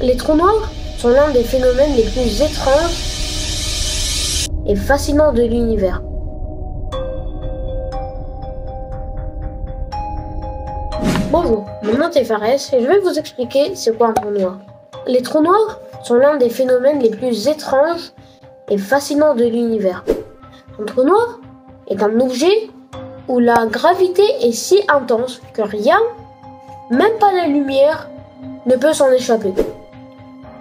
Les trous noirs sont l'un des phénomènes les plus étranges et fascinants de l'univers. Bonjour, mon nom est Fares et je vais vous expliquer c'est quoi un trou noir. Les trous noirs sont l'un des phénomènes les plus étranges et fascinants de l'univers. Un trou noir est un objet où la gravité est si intense que rien, même pas la lumière, ne peut s'en échapper.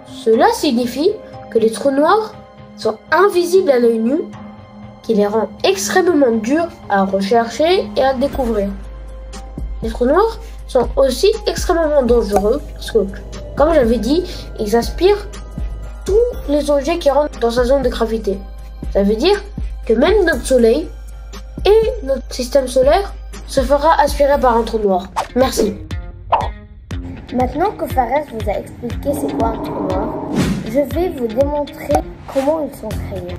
Cela signifie que les trous noirs sont invisibles à l'œil nu, qui les rend extrêmement durs à rechercher et à découvrir. Les trous noirs sont aussi extrêmement dangereux parce que, comme j'avais dit, ils aspirent tous les objets qui rentrent dans sa zone de gravité. Ça veut dire que même notre soleil et notre système solaire se fera aspirer par un trou noir. Merci. Maintenant que Fares vous a expliqué c'est quoi un trou noir, je vais vous démontrer comment ils sont créés.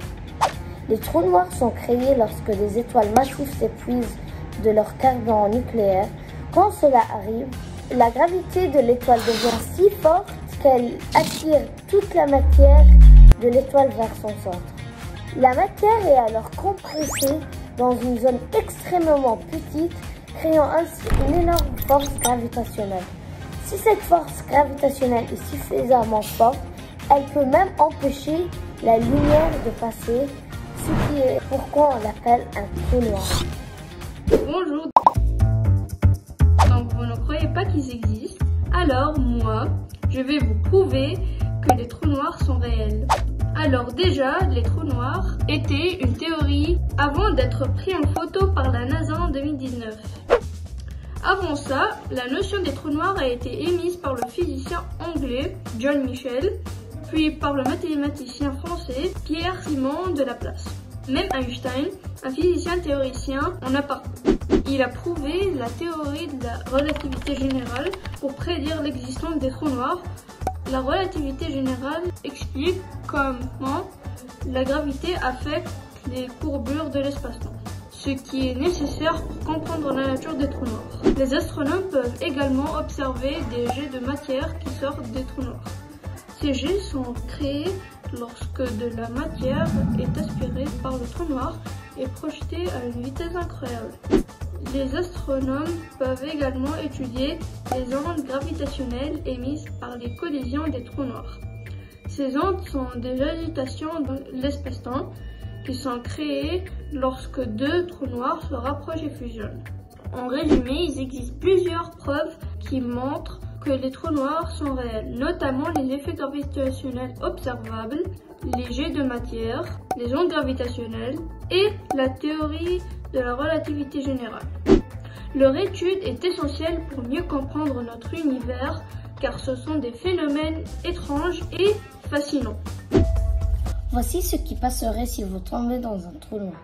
Les trous noirs sont créés lorsque des étoiles massives s'épuisent de leur carburant nucléaire. Quand cela arrive, la gravité de l'étoile devient si forte qu'elle attire toute la matière de l'étoile vers son centre. La matière est alors compressée dans une zone extrêmement petite, créant ainsi une énorme force gravitationnelle. Si cette force gravitationnelle est suffisamment forte, elle peut même empêcher la lumière de passer, ce qui est pourquoi on l'appelle un trou noir. Bonjour. Donc vous ne croyez pas qu'ils existent? Alors moi, je vais vous prouver que les trous noirs sont réels. Alors déjà, les trous noirs étaient une théorie avant d'être pris en photo par la NASA en 2019. Avant ça, la notion des trous noirs a été émise par le physicien anglais John Michell, puis par le mathématicien français Pierre-Simon de Laplace. Même Einstein, un physicien théoricien, en a parlé. Il a prouvé la théorie de la relativité générale pour prédire l'existence des trous noirs. La relativité générale explique comment la gravité affecte les courbures de l'espace-temps, ce qui est nécessaire pour comprendre la nature des trous noirs. Les astronomes peuvent également observer des jets de matière qui sortent des trous noirs. Ces jets sont créés lorsque de la matière est aspirée par le trou noir et projetée à une vitesse incroyable. Les astronomes peuvent également étudier les ondes gravitationnelles émises par les collisions des trous noirs. Ces ondes sont des agitations dans l'espace-temps qui sont créées lorsque deux trous noirs se rapprochent et fusionnent. En résumé, il existe plusieurs preuves qui montrent que les trous noirs sont réels, notamment les effets gravitationnels observables, les jets de matière, les ondes gravitationnelles et la théorie de la relativité générale. Leur étude est essentielle pour mieux comprendre notre univers car ce sont des phénomènes étranges et fascinants. Voici ce qui passerait si vous tombez dans un trou noir.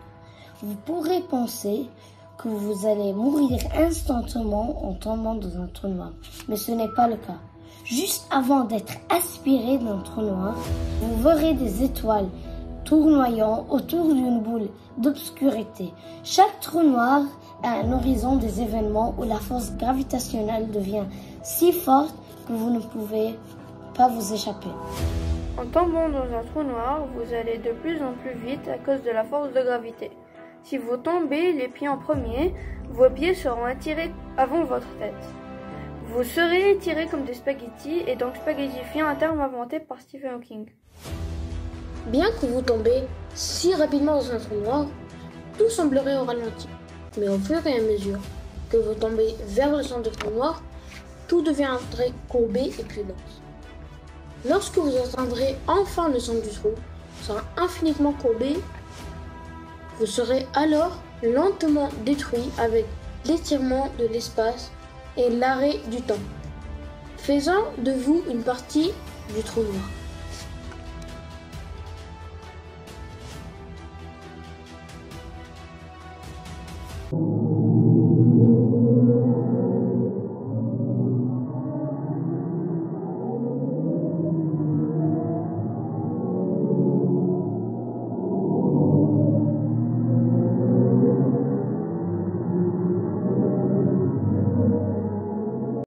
Vous pourrez penser que vous allez mourir instantanément en tombant dans un trou noir, mais ce n'est pas le cas. Juste avant d'être aspiré d'un trou noir, vous verrez des étoiles tournoyant autour d'une boule d'obscurité. Chaque trou noir a un horizon des événements où la force gravitationnelle devient si forte que vous ne pouvez pas vous échapper. En tombant dans un trou noir, vous allez de plus en plus vite à cause de la force de gravité. Si vous tombez les pieds en premier, vos pieds seront attirés avant votre tête. Vous serez étirés comme des spaghettis et donc spaghettifiés, un terme inventé par Stephen Hawking. Bien que vous tombez si rapidement dans un trou noir, tout semblerait au ralenti. Mais au fur et à mesure que vous tombez vers le centre du trou noir, tout deviendrait courbé et plus dense. Lorsque vous atteindrez enfin le centre du trou, sera infiniment courbé, vous serez alors lentement détruit avec l'étirement de l'espace et l'arrêt du temps, faisant de vous une partie du trou noir.